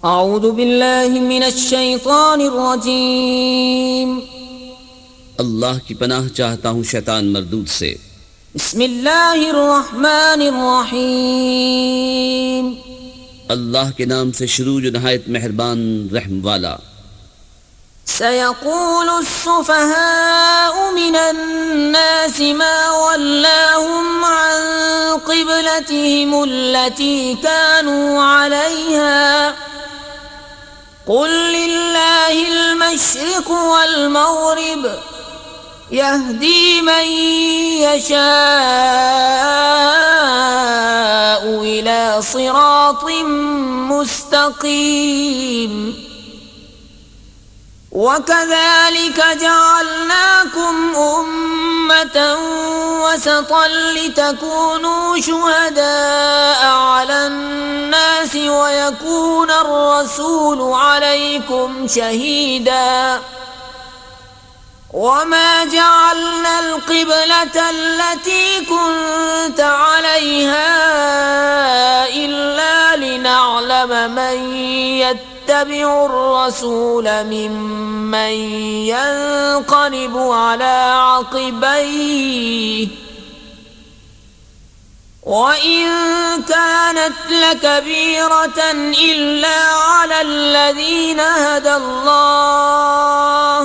अऊज़ु बिल्लाहि मिनश शैतानिर रजीम। अल्लाह की पनाह चाहता हूँ शैतान मरदूद से। बिस्मिल्लाहिर रहमानिर रहीम। अल्लाह के नाम से शुरू जो नहायत मेहरबान रहम वाला। सयक़ूलु सुफ़हाउ मिनन नासि मा वल्लाहुम अन क़िब्लतिहिमुल्लती कानू अलैहा क़ुल लिल्लाहिल मशरिक़ु वल मग़रिब यहदी मन यशाअु इला सिरातिम मुस्तक़ीम। वकज़ालिक जअलनाकुम उम्मतन वसतन लितकूनू शुहदाअ अलन्नासि वयकूनर रसूलु अलैकुम शहीदा। वमा जअलनल क़िब्लतल लती कुन्त अलैहा इल्ला लिनअलम मन यत्तबिउर रसूल मिम्मन यन्क़लिबु अला अक़बैहि वइन कानत लकबीरतन इल्ला अलल्लज़ीना हदल्लाह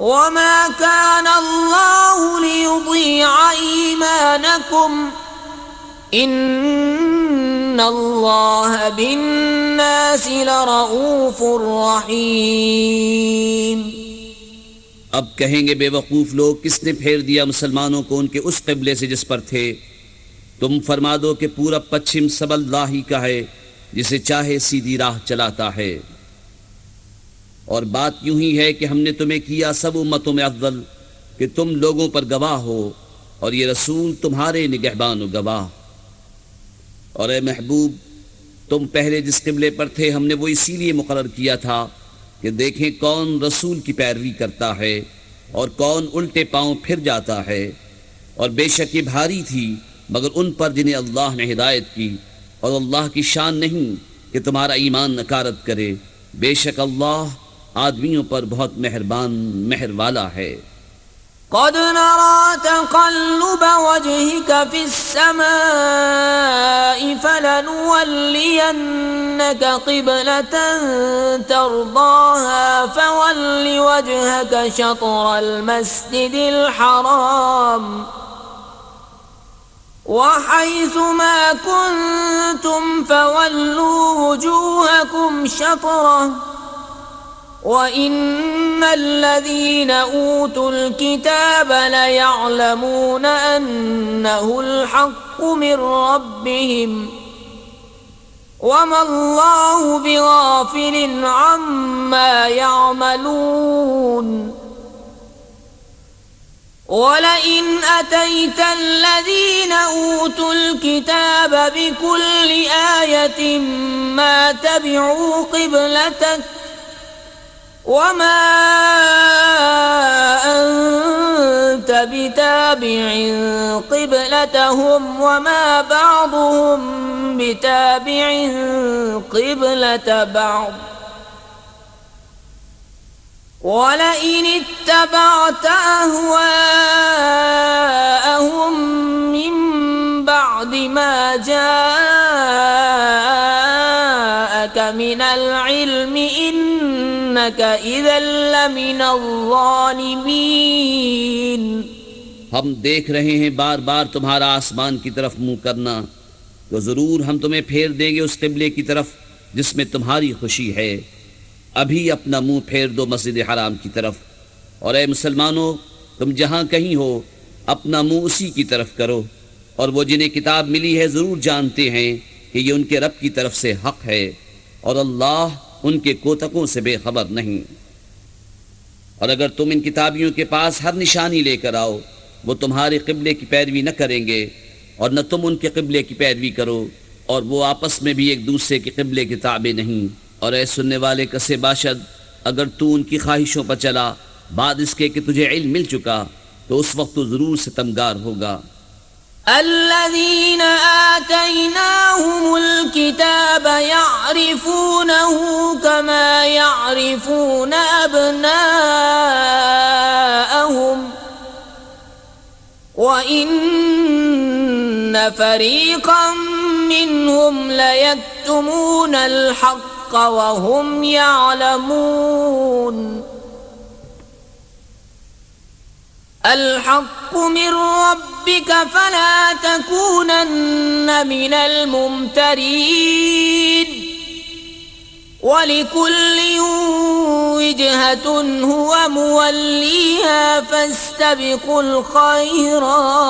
वमा काना अल्लाहु लियुज़ीअ ईमानकुम इन्नल्लाह बिन्नासि लरऊफ़ुर रहीम। अब कहेंगे बेवकूफ़ लोग, किसने फेर दिया मुसलमानों को उनके उस क़िबले से जिस पर थे। तुम फरमा दो कि पूरब पश्चिम सब अल्लाह ही का है, जिसे चाहे सीधी राह चलाता है। और बात यूं ही है कि हमने तुम्हें किया सब उम्मतों में अफ़ज़ल कि तुम लोगों पर गवाह हो, और ये रसूल तुम्हारे निगहबान व गवाह। और ए महबूब, तुम पहले जिस क़िबले पर थे हमने वो इसीलिए मुक़र्रर किया था कि देखें कौन रसूल की पैरवी करता है और कौन उल्टे पांव फिर जाता है। और बेशक ये भारी थी मगर उन पर जिन्हें अल्लाह ने हिदायत की, और अल्लाह की शान नहीं कि तुम्हारा ईमान नकारत करे। बेशक अल्लाह आदमियों पर बहुत मेहरबान मेहर वाला है। क़द नरा तक़ल्लुब वजहिक फ़िस्समाइ फ़लनुवल्लियन्नक क़िब्लतन तर्दाहा फ़वल्लि वजहक शत्रल मस्जिदिल हराम वहैथुमा कुन्तुम फ़वल्लू वुजूहकुम शत्रह वइन्नल्लज़ीन ऊतुल किताब लयअलमून अन्नहुल हक़्क़ु मिर रब्बिहिम वमल्लाहु बिगाफ़िलिन अम्मा यअमलून। वलइन अतैतल्लज़ीन ऊतुल किताब बिकुल्लि आयतिन मा तबिअू क़िब्लतक वमा अन्त बिताबिअन क़िब्लतहुम वमा बअदुहुम बिताबिअन क़िब्लत बअद वलइन इत्तबअत अहवाअहुम मिन बअदि मा जाअक मिनल इल्मि इन्नक इज़न लमिनज़ ज़ालिमीन। हम देख रहे हैं बार बार तुम्हारा आसमान की तरफ मुंह करना, तो ज़रूर हम तुम्हें फेर देंगे उस क़िबले की तरफ जिसमें तुम्हारी खुशी है। अभी अपना मुंह फेर दो मस्जिद हराम की तरफ, और ए मुसलमानों, तुम जहाँ कहीं हो अपना मुंह उसी की तरफ करो। और वो जिन्हें किताब मिली है ज़रूर जानते हैं कि ये उनके रब की तरफ से हक़ है, और अल्लाह उनके कोतकों से बेखबर नहीं। और अगर तुम इन किताबियों के पास हर निशानी लेकर आओ, वो तुम्हारे क़िबले की पैरवी न करेंगे और न तुम उनके क़िबले की पैरवी करो, और वो आपस में भी एक दूसरे के क़िबले के ताबे नहीं। और ऐ सुनने वाले कसे बाशद, अगर तू उनकी ख्वाहिशों पर चला बाद इसके कि तुझे इल्म मिल चुका, तो उस वक्त तो ज़रूर सितमगार होगा। الذين آتيناهم الكتاب يعرفونه كما يعرفون أبناءهم وإن فريقا منهم ليكتمون الحق وهم يعلمون الحق من ربك فلا تكونن من الممترين ولكل وجهة هو موليها فاستبقوا الخيرات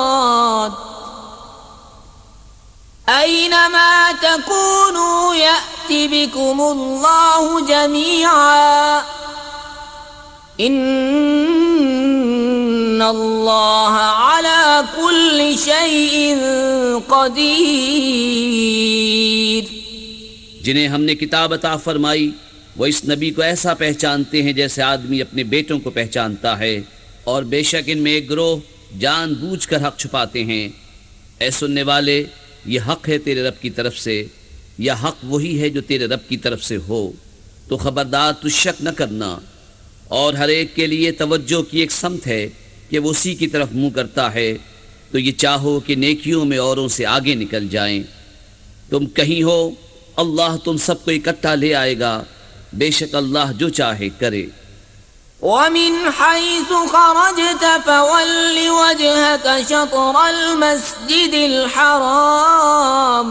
أينما تكونوا يأت بكم الله جميعا إن الله على كل شيء قدير जिन्हें हमने किताब अता फरमाई वो इस नबी को ऐसा पहचानते हैं जैसे आदमी अपने बेटों को पहचानता है और बेशक इनमें एक गिरोह जानबूझकर हक छुपाते हैं। ऐ सुनने वाले ये हक है तेरे रब की तरफ से या हक वही है जो तेरे रब की तरफ से हो तो खबरदार तू शक न करना और हर एक के लिए तवज्जो की एक समत है कि वो उसी की तरफ मुंह करता है तो ये चाहो कि नेकियों में औरों से आगे निकल जाएं। तुम कहीं हो अल्लाह तुम सबको इकट्ठा ले आएगा बेशक अल्लाह जो चाहे करे। ومن حيث خرجت فول وجهك شطر المسجد الحرام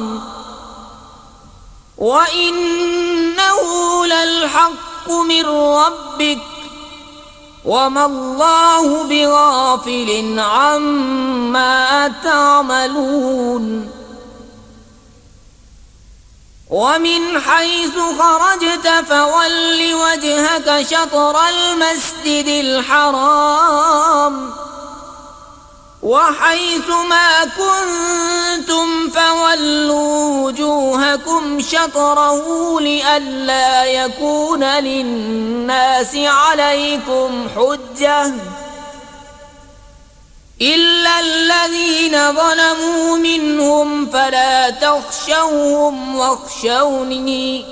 وإنه للحق من ربك وما الله بغافل عما تعملون ومن حيث خرجت فول وجهك شطر المسجد الحرام وحيث ما كنتم فولوا وجوهكم شطره لئلا يكون للناس عليكم حجة إلا الذين ظلموا منهم فلا تخشوهم واخشوني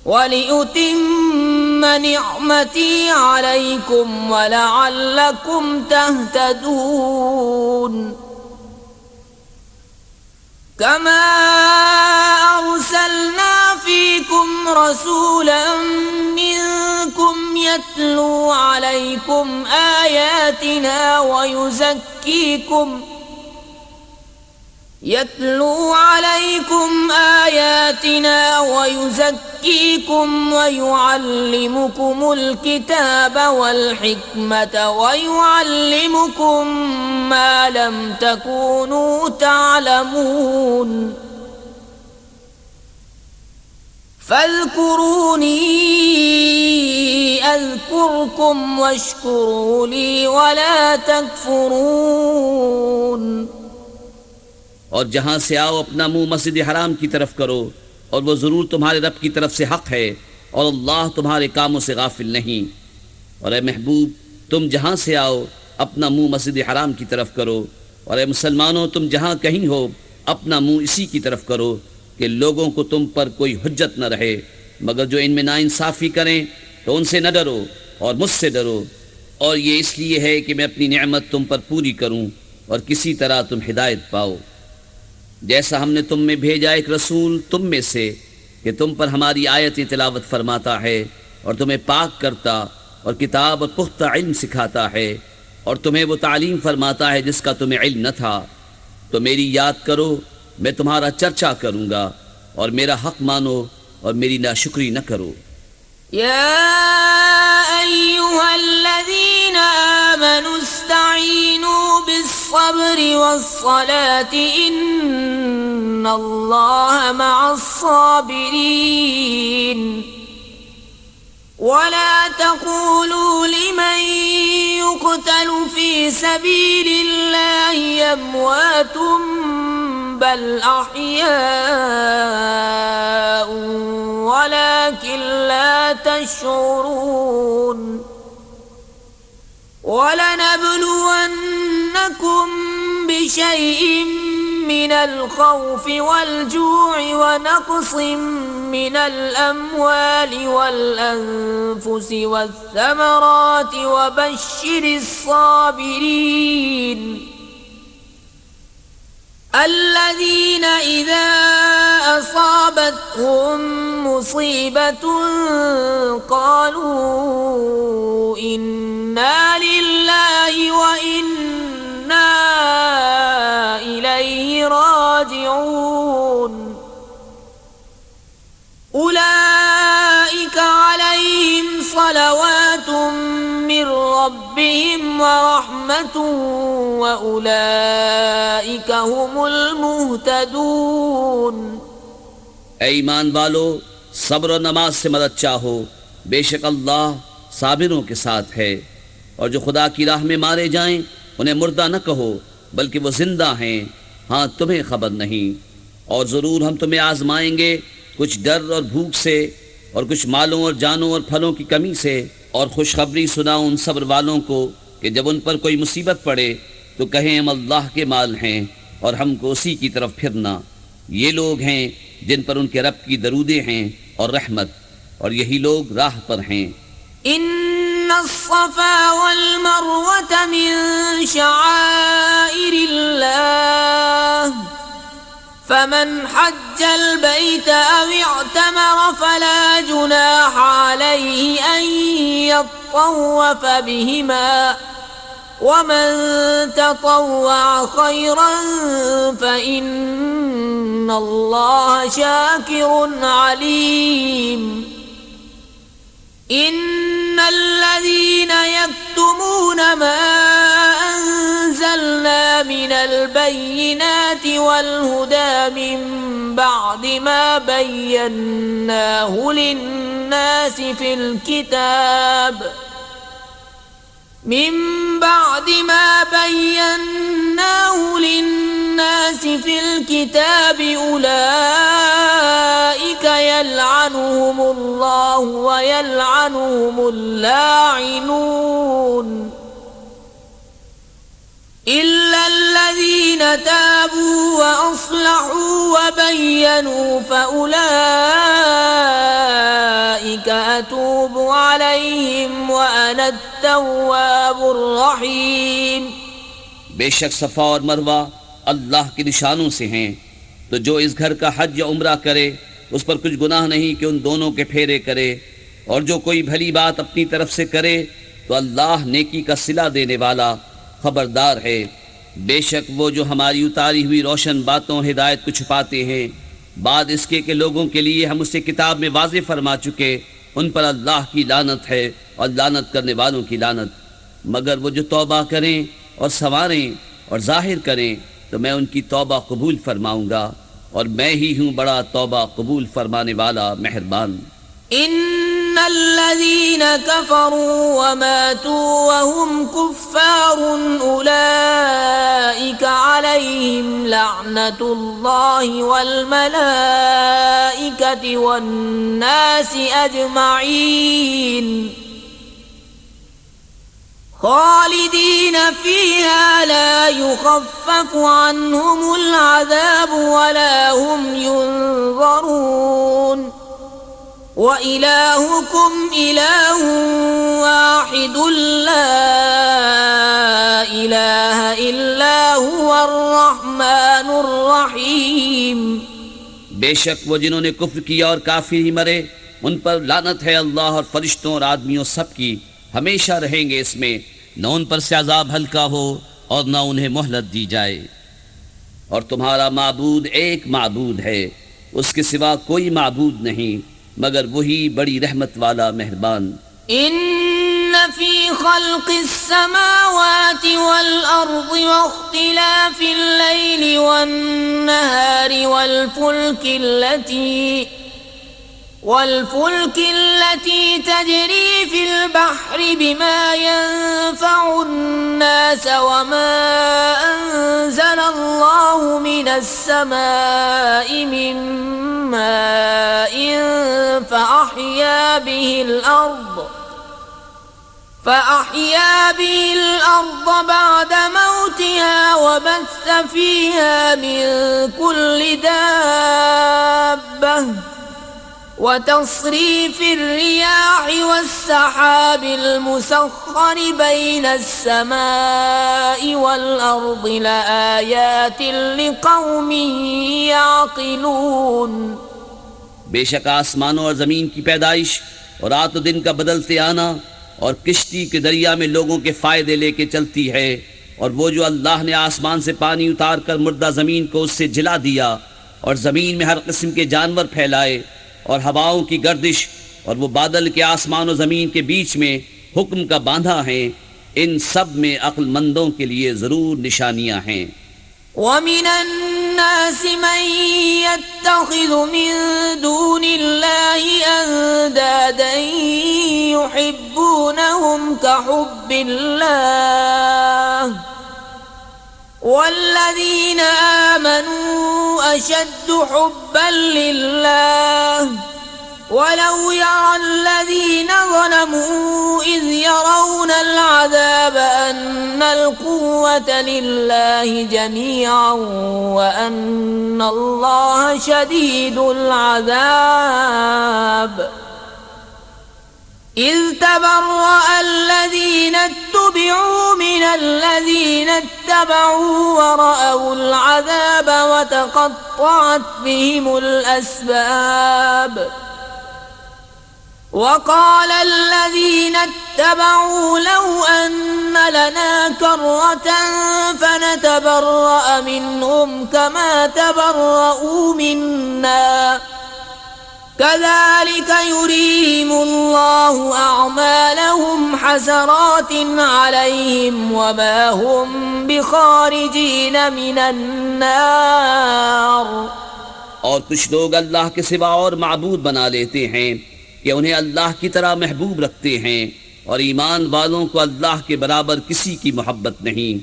ولأتم نعمتي عليكم ولعلكم تهتدون كما أرسلنا فيكم رسولا منكم يتلو عليكم آياتنا ويزكيكم ويعلمكم الكتاب والحكمة ويعلمكم ما لم تكونوا تعلمون فاذكروني أذكركم واشكروا لي ولا تكفرون। और जहां से आओ अपना मुंह मस्जिद हराम की तरफ करो और वो जरूर तुम्हारे रब की तरफ से हक है और अल्लाह तुम्हारे कामों से गाफिल नहीं। और ए महबूब तुम जहां से आओ अपना मुंह मस्जिद हराम की तरफ करो और ए मुसलमानों तुम जहां कहीं हो अपना मुंह इसी की तरफ करो कि लोगों को तुम पर कोई हुज्जत न रहे मगर जो इनमें नाइंसाफ़ी करें तो उनसे न डरो और मुझसे डरो और ये इसलिए है कि मैं अपनी नेमत तुम पर पूरी करूं और किसी तरह तुम हिदायत पाओ। जैसा हमने तुम में भेजा एक रसूल तुम में से कि तुम पर हमारी आयतें तिलावत फरमाता है और तुम्हें पाक करता और किताब और पुख्ता इल्म सिखाता है और तुम्हें वो तालीम फरमाता है जिसका तुम्हें इल्म न था तो मेरी याद करो मैं तुम्हारा चर्चा करूँगा और मेरा हक मानो और मेरी नाशुक्री न करो। या अय्युहल्लज़ीना आमनू इस्तईनू बिस्सब्रि वस्सलाति इन्नल्लाहा मअस्साबिरीन वला तक़ूलू लिमन युक़तलु फ़ी सबीलिल्लाहि अमवातुम बल अह्याउ वलाकिन ला तशऊरून वलनब्लुवन्नकुम بشيء من الخوف والجوع ونقص من الأموال والأنفس والثمرات وبشر الصابرين الذين إذا أصابتهم مصيبة قالوا إنا لله وإنا إليه راجعون أولئك عليهم صلوات من ربهم ورحمة وأولئك هم المهتدون ऐ ईमान वालो, सब्र और नमाज से मदद चाहो, बेशक अल्लाह साबिरों के साथ है। और जो खुदा की राह में मारे जाएं उन्हें मुर्दा न कहो, बल्कि वो जिंदा हैं, हाँ तुम्हें खबर नहीं। और ज़रूर हम तुम्हें आजमाएंगे, कुछ डर और भूख से, और कुछ मालों और जानों और फलों की कमी से। और खुशखबरी सुनाओ उन सब्र वालों को कि जब उन पर कोई मुसीबत पड़े तो कहें हम अल्लाह के माल हैं और हमको उसी की तरफ फिरना। ये लोग हैं जिन पर उनके रब की दरूदे हैं और रहमत, और यही लोग राह पर हैं। इन्नस्सफ़ा वल मरवत मिन शआइरिल्लाह फमन हज्जल बैत अव इअतमर फला जुनाह अलैहि अन यत्तव्वफ़ बिहिमा वमन ततव्वअ खैरन फ़इन्नल्लाह शाकिरुन अलीम। इन्नल्लज़ीन यक्तुमून मा अंज़लना मिनल बय्यिनाति वल हुदा मिन बअदि मा बय्यन्नाहु लिन्नासि फिल किताब من بعد ما بيناه للناس في الكتاب أولئك يلعنهم الله ويلعنهم اللاعنون إلا الذين تابوا وأصلحوا وبينوا فأولئك أتوب عليهم وأنا التواب الرحيم। बेशक सफ़ा और मरवा अल्लाह के निशानों से हैं, तो जो इस घर का हज या उम्रा करे उस पर कुछ गुनाह नहीं कि उन दोनों के फेरे करे। और जो कोई भली बात अपनी तरफ से करे तो अल्लाह नेकी का सिला देने वाला खबरदार है। बेशक वो जो हमारी उतारी हुई रोशन बातों हिदायत को छुपाते हैं, बाद इसके के लोगों के लिए हम उसे किताब में वाज़े फरमा चुके, उन पर अल्लाह की लानत है और लानत करने वालों की लानत। मगर वो जो तौबा करें और संवारें और जाहिर करें तो मैं उनकी तौबा कबूल फरमाऊँगा, और मैं ही हूँ बड़ा तौबा कबूल फरमाने वाला मेहरबान। इन्नल्लज़ीन कफ़रू व मातू व हुम कुफ़्फ़ारुन उलाइका अलैहिम लअनतुल्लाहि वल मलाइकति वन नासि अजमईन खालिदीन फ़ीहा ला युख़फ़्फ़फ़ु अन्हुमुल अज़ाब वला हुम युनज़रून व इलाहुकुम इलाहुन वाहिदुन ला इलाहा इल्ला हुवर रहमानुर रहीम। बेशक वो जिन्होंने कुफ्र किया और काफिर ही मरे, उन पर लानत है अल्लाह और फरिश्तों और आदमियों सब की, हमेशा रहेंगे इसमें, न उन पर से अज़ाब हल्का हो और न उन्हें मोहलत दी जाए। और तुम्हारा माबूद एक माबूद है, उसके सिवा कोई माबूद नहीं मगर वही बड़ी रहमत वाला मेहरबान। इन्न फी खल्क़िस समावाति वल अर्ज़ि वख्तिलाफ़िल लैलि वन नहारि والفلك التي تجري في البحر بما ينفع الناس وما أنزل الله من السماء من ماء فأحيا به الأرض بعد موتها وبث فيها من كل دابة وتصريف الرياح والسحاب المسخر بين السماء والأرض لآيات لقوم يعقلون। बेशक आसमानों और ज़मीन की पैदाइश और रात और दिन का बदलते आना और किश्ती के दरिया में लोगों के फ़ायदे लेके चलती है, और वो जो अल्लाह ने आसमान से पानी उतार कर मुर्दा ज़मीन को उससे जिला दिया और ज़मीन में हर किस्म के जानवर फैलाए और हवाओं की गर्दिश और वो बादल के आसमान और ज़मीन के बीच में हुक्म का बांधा है, इन सब में अक्लमंदों के लिए ज़रूर निशानियाँ हैं। وَمِنَ النَّاسِ مَن يَتَّخِذُ مِن دُونِ اللَّهِ أَندَادًا يُحِبُّونَهُمْ كَحُبِّ اللَّهِ وَالَّذِينَ آمَنُوا أَشَدُّ حُبًّا لِلَّهِ ولو يرى الذين ظلموا إذ يرون العذاب أن القوة لله جميعا وأن الله شديد العذاب إذ تبرأ الذين اتبعوا من الذين اتبعوا ورأوا العذاب وتقطعت بهم الأسباب وقال الذين اتبعوا لو أن لنا كرة فنتبرأ منهم كما تبرؤوا منا كذلك يريهم الله أعمالهم حسرات عليهم وما هم بخارجين من النار। और कुछ लोग अल्लाह के सिवा और माबूद बना लेते हैं कि उन्हें अल्लाह की तरह महबूब रखते हैं, और ईमान वालों को अल्लाह के बराबर किसी की मोहब्बत नहीं।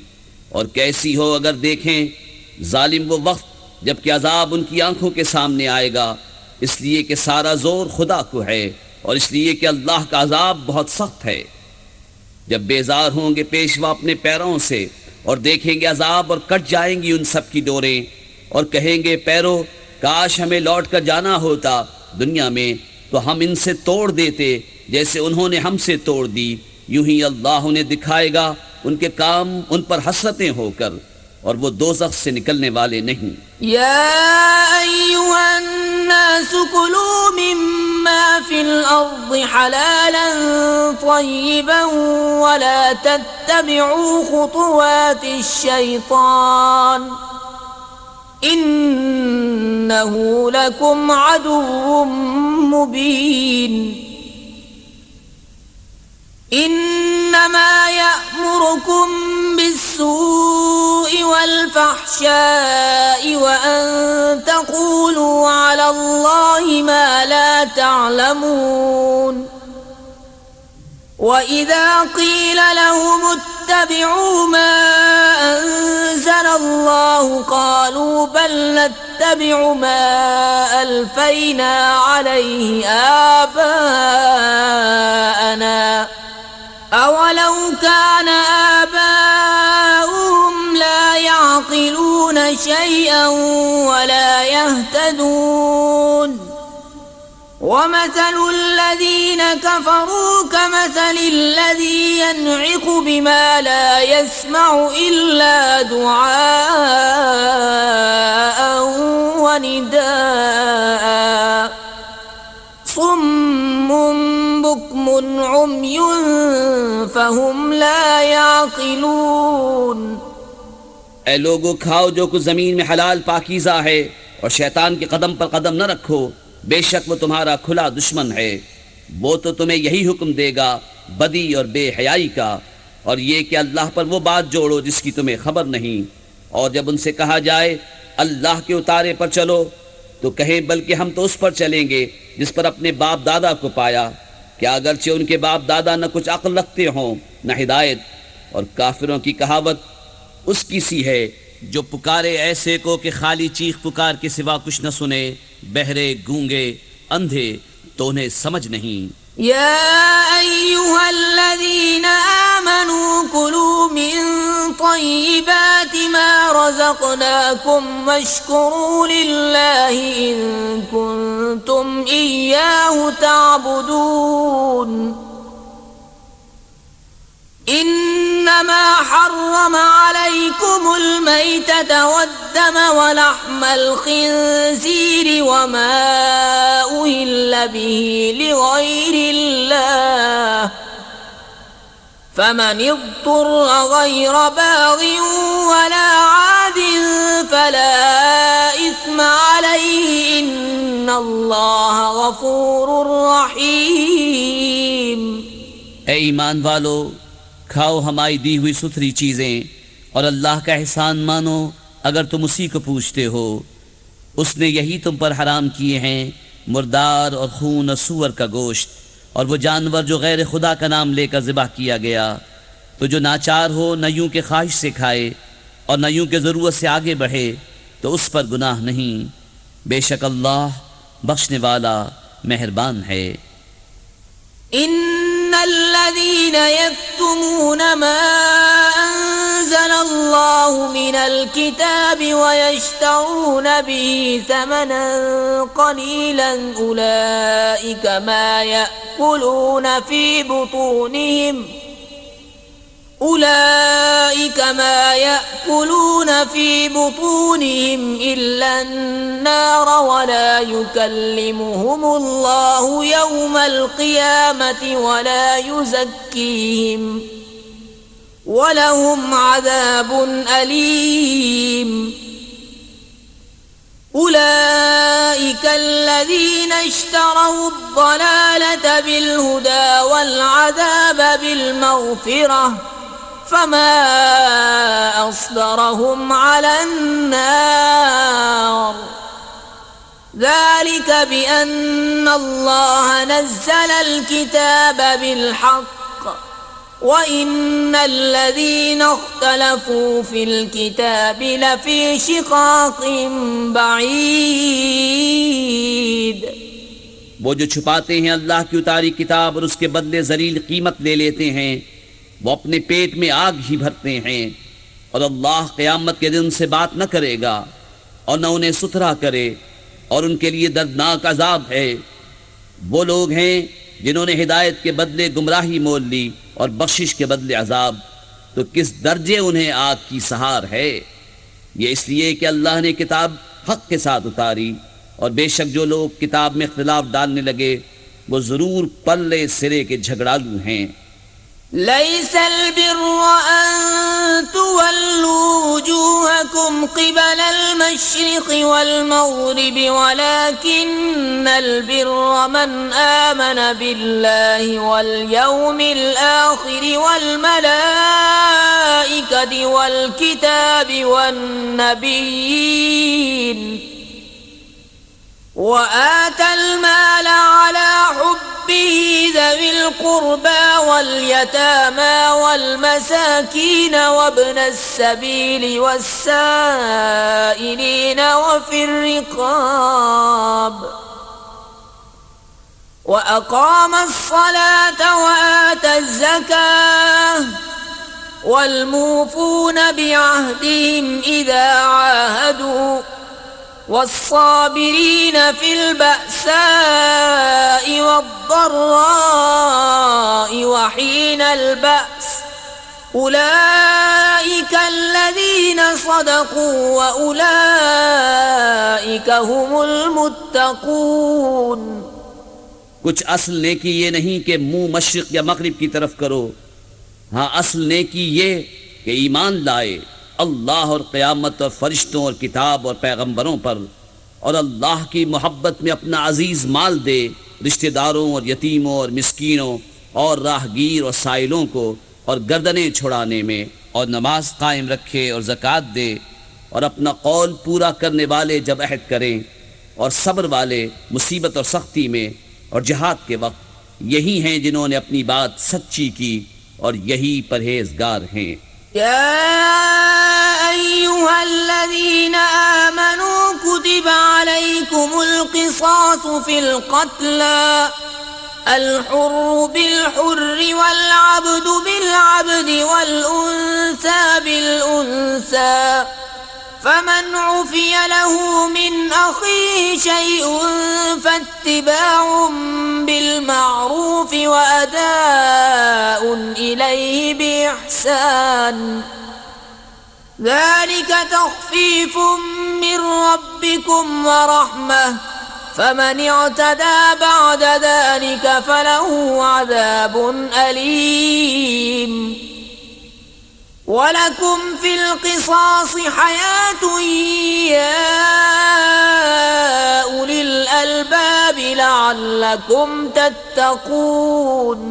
और कैसी हो अगर देखें जालिम वो वक्त जबकि अजाब उनकी आंखों के सामने आएगा, इसलिए कि सारा जोर खुदा को है और इसलिए कि अल्लाह का अजाब बहुत सख्त है। जब बेजार होंगे पेशवा अपने पैरों से और देखेंगे अजाब और कट जाएंगी उन सब की डोरें, और कहेंगे पैरों काश हमें लौट कर जाना होता दुनिया में तो हम इनसे तोड़ देते जैसे उन्होंने हमसे तोड़ दी। यूं ही अल्लाह उन्हें दिखाएगा उनके काम उन पर हसरतें होकर, और वो दोज़ख से निकलने वाले नहीं। या अय्युहन्नास कुलू मिम्मा फिल अर्दि हलालन तय्यिबन वला तत्तबिउ खुतुवातिश शैतान इन्नहु लकुम अदुव्वुम मुबीन। इन्नमा यअमुरुकुम बिस्सूइ वल्फहशाइ वअन तक़ूलू अलल्लाहि मा ला तअलमून। وإذا قيل لهم اتبعوا ما أنزل الله قالوا بل نتبع ما ألفينا عليه آباءنا أولو كان آباؤهم لا يعقلون شيئا ولا يهتدون ومثل الذين كفروا كمثل الذي ينعق بما لا يسمع إلا دعاء ونداء صم بكم عمي فهم لا يعقلون। ऐ लोगो खाओ जो कुछ जमीन में हलाल पाकीज़ा है और शैतान के कदम पर कदम न रखो, बेशक वो तुम्हारा खुला दुश्मन है। वो तो तुम्हें यही हुक्म देगा बदी और बेहयाई का, और ये कि अल्लाह पर वो बात जोड़ो जिसकी तुम्हें खबर नहीं। और जब उनसे कहा जाए अल्लाह के उतारे पर चलो तो कहें बल्कि हम तो उस पर चलेंगे जिस पर अपने बाप दादा को पाया। क्या अगरचे उनके बाप दादा न कुछ अक्ल रखते हों न हिदायत। और काफिरों की कहावत उसकी सी है जो पुकारे ऐसे को कि खाली चीख पुकार के सिवा कुछ न सुने, बहरे गूंगे अंधे तो उन्हें समझ नहीं। या अय्युहल्लज़ीना आमनू कुलू मिन तय्यिबाति मा रज़क़नाकुम वश्कुरू लिल्लाहि इन कुंतुम इय्याहु तअबुदून इन्नमा हर्रम अलैकुमुल मैतत वद्दम वलहमल खिंज़ीर वमा उहिल्ल बिही लिगैरिल्लाह फमन इज़्तुर्र गैर बाग़िन वला आदिन फला इस्म अलैहि इन्नल्लाह गफूरुर रहीम। ए ईमान वालो, खाओ हमारी दी हुई सुथरी चीजें और अल्लाह का एहसान मानो अगर तुम उसी को पूछते हो। उसने यही तुम पर हराम किए हैं मुर्दार और खून और सूअर का गोश्त और वो जानवर जो गैर खुदा का नाम लेकर ज़िबह किया गया। तो जो नाचार हो न यूं के ख्वाहिश से खाए और न यूं के ज़रूरत से आगे बढ़े तो उस पर गुनाह नहीं। बेशक अल्लाह बख्शने वाला मेहरबान है। इन्नल्लज़ीन यक्तुमून मा अंज़लल्लाहु मिनल किताबि व यश्तरून बिही समनन क़लीलन उलाइका मा यअकुलून फी बुतूनिहिम इल्ला अन्नार वला युकल्लिमुहुमुल्लाहु यौमल क़ियामति वला युज़क्कीहिम वलहुम अज़ाबुन अलीम। उलाइका अल्लज़ीना इश्तरौ अद-दलालत बिल-हुदा वल-अज़ाब बिल-मग़फ़िरह फमा अस्बरहुम अलन्नार ज़ालिक बिअन्नल्लाह नज़्ज़लल किताब बिल-हक़्क़ व इन्नल्लज़ीना इख्तलफ़ू फ़िल किताबि लफ़ी शिक़ाक़िन बഈद। वो जो छुपाते हैं अल्लाह की उतारी किताब और उसके बदले जलील कीमत ले लेते हैं वो अपने पेट में आग ही भरते हैं और अल्लाह क़यामत के दिन से बात न करेगा और न उन्हें सुथरा करे और उनके लिए दर्दनाक अजाब है। वो लोग हैं जिन्होंने हिदायत के बदले गुमराही मोल ली और बख्शिश के बदले अजाब, तो किस दर्जे उन्हें आग की सहार है। ये इसलिए कि अल्लाह ने किताब हक के साथ उतारी और बेशक जो लोग किताब में इख्तिलाफ डालने लगे वो ज़रूर पल्ले सिरे के झगड़ालू हैं। लैसल बिर्र अन तुवल्लू वुजूहकुम क़िबलल मशरिक़ि वल मग़रिबि वलाकिन्नल बिर्र मन आमन बिल्लाहि वल यौमिल आख़िरि वल मलाइकति वल किताबि वन नबिय्यीन व आतल माल अला हुब्बिही ज़विल क़ुर्बा वल यतामा वल मसाकीन वब्नस सबील वस्साइलीन वफ़िर रिक़ाब व अक़ामस सलात व आतज़ ज़कात वल मूफ़ून बिअहदिहिम इज़ा आहदू वस्साबिरीन फिल बअसाइ वद्दर्राइ वहीनल बअस उलाइका अल्लज़ीना सदक़ू व उलाइका हुमुल मुत्तक़ून। कुछ असल नेकी ये नहीं कि मुंह मशरिक या मगरिब की तरफ करो। हाँ, असल नेकी ये कि ईमान लाए अल्लाह और क़यामत और फरिश्तों और किताब और पैगंबरों पर और अल्लाह की मोहब्बत में अपना अजीज़ माल दे रिश्तेदारों और यतीमों और मिस्कीनों और राहगीर और साइलों को और गर्दनें छुड़ाने में और नमाज कायम रखे और ज़कात दे और अपना कौल पूरा करने वाले जब अहद करें और सब्र वाले मुसीबत और सख्ती में और जिहाद के वक्त यही हैं जिन्होंने अपनी बात सच्ची की और यही परहेजगार हैं। या अय्युहल्लज़ीना आमनू कुतिबा अलैकुमुल क़िसासु फ़िल क़त्ला الحر بالحر والعبد بالعبد والأنثى بالأنثى فمن عفي له من أخيه شيء فاتباع بالمعروف وأداء إليه بإحسان ذلك تخفيف من ربكم ورحمة فمن اعتدى بعد ذلك فله عذاب أليم ولكم في القصاص حياة يا أولي الألباب لعلكم تتقون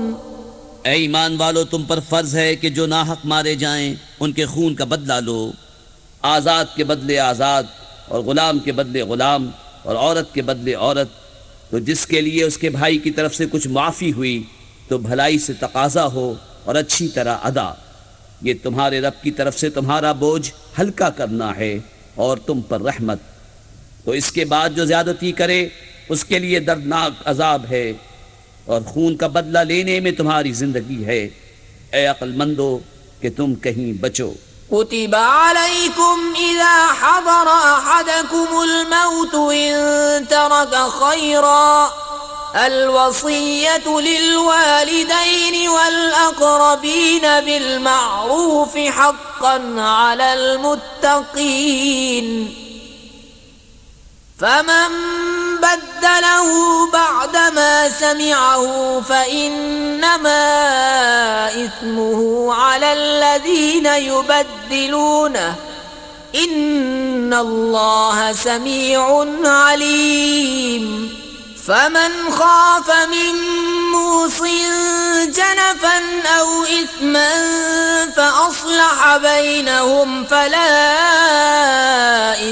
ऐ ईमान वालो, तुम पर फर्ज है कि जो नाहक मारे जाएं उनके खून का बदला लो। आज़ाद के बदले आज़ाद और गुलाम के बदले गुलाम और औरत के बदले औरत। तो जिसके लिए उसके भाई की तरफ से कुछ माफ़ी हुई तो भलाई से तकाजा हो और अच्छी तरह अदा। ये तुम्हारे रब की तरफ से तुम्हारा बोझ हल्का करना है और तुम पर रहमत। तो इसके बाद जो ज़्यादती करे उसके लिए दर्दनाक अजाब है और खून का बदला लेने में तुम्हारी जिंदगी है। ए अक्लमंदो कि तुम कहीं बचो। كتب عليكم إذا حضر أحدكم الموت إن ترك خيرا الوصية للوالدين والأقربين بالمعروف حقا على المتقين فمن بدله بعدما سمعه فإنما إثمه على الذين يبدلونه إن الله سميع عليم فمن خاف من موص جنفا أو إثما فأصلح بينهم فلا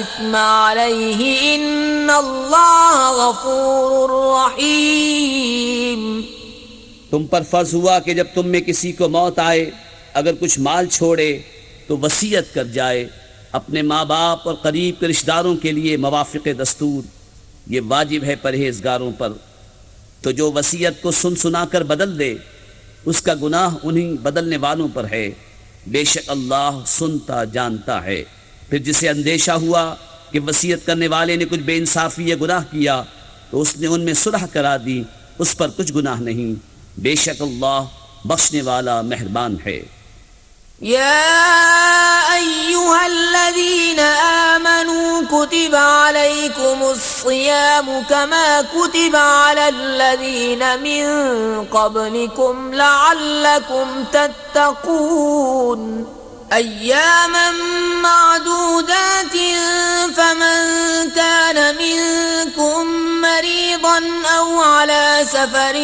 إثم عليه إن الله غفور رحيم। तुम पर फर्ज हुआ कि जब तुम में किसी को मौत आए अगर कुछ माल छोड़े तो वसीयत कर जाए। अपने माँ बाप और करीब के रिश्तेदारों के लिए मवाफ़िक़ दस्तूर ये वाजिब है परहेजगारों पर। तो जो वसीयत को सुन सुना कर बदल दे उसका गुनाह उन्हीं बदलने वालों पर है। बेशक अल्लाह सुनता जानता है। फिर जिसे अंदेशा हुआ कि वसीयत करने वाले ने कुछ बेइंसाफ़ी या गुनाह किया तो उसने उनमें सुलह करा दी, उस पर कुछ गुनाह नहीं। बेशक अल्लाह बख्शने वाला मेहरबान है। يا أيها الذين آمنوا كتب عليكم الصيام كما كتب على الذين من قبلكم لعلكم تتقون أياما معدودات فمن كان منكم مريضا أو على سفر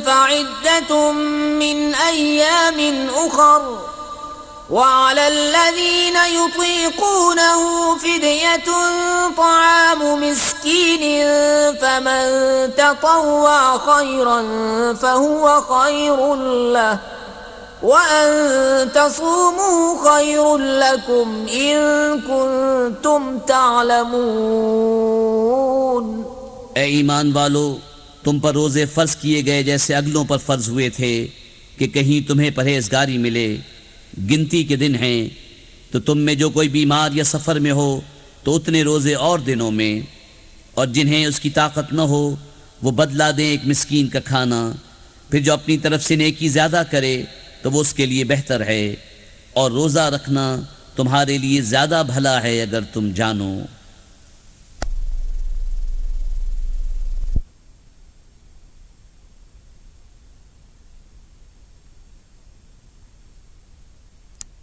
فعدة من أيام أخر وعلى الذين يطيقونه فدية طعام مسكين فمن تطوع خيرا فهو خير له وأن تصوموا خير لكم إن كنتم تعلمون। ए ईमान वालो, तुम पर रोज़े फ़र्ज किए गए जैसे अगलों पर फ़र्ज हुए थे कि कहीं तुम्हें परहेजगारी मिले। गिनती के दिन हैं तो तुम में जो कोई बीमार या सफ़र में हो तो उतने रोज़े और दिनों में, और जिन्हें उसकी ताकत न हो वो बदला दें एक मिस्कीन का खाना। फिर जो अपनी तरफ से नेकी ज़्यादा करे तो वो उसके लिए बेहतर है, और रोज़ा रखना तुम्हारे लिए ज़्यादा भला है अगर तुम जानो।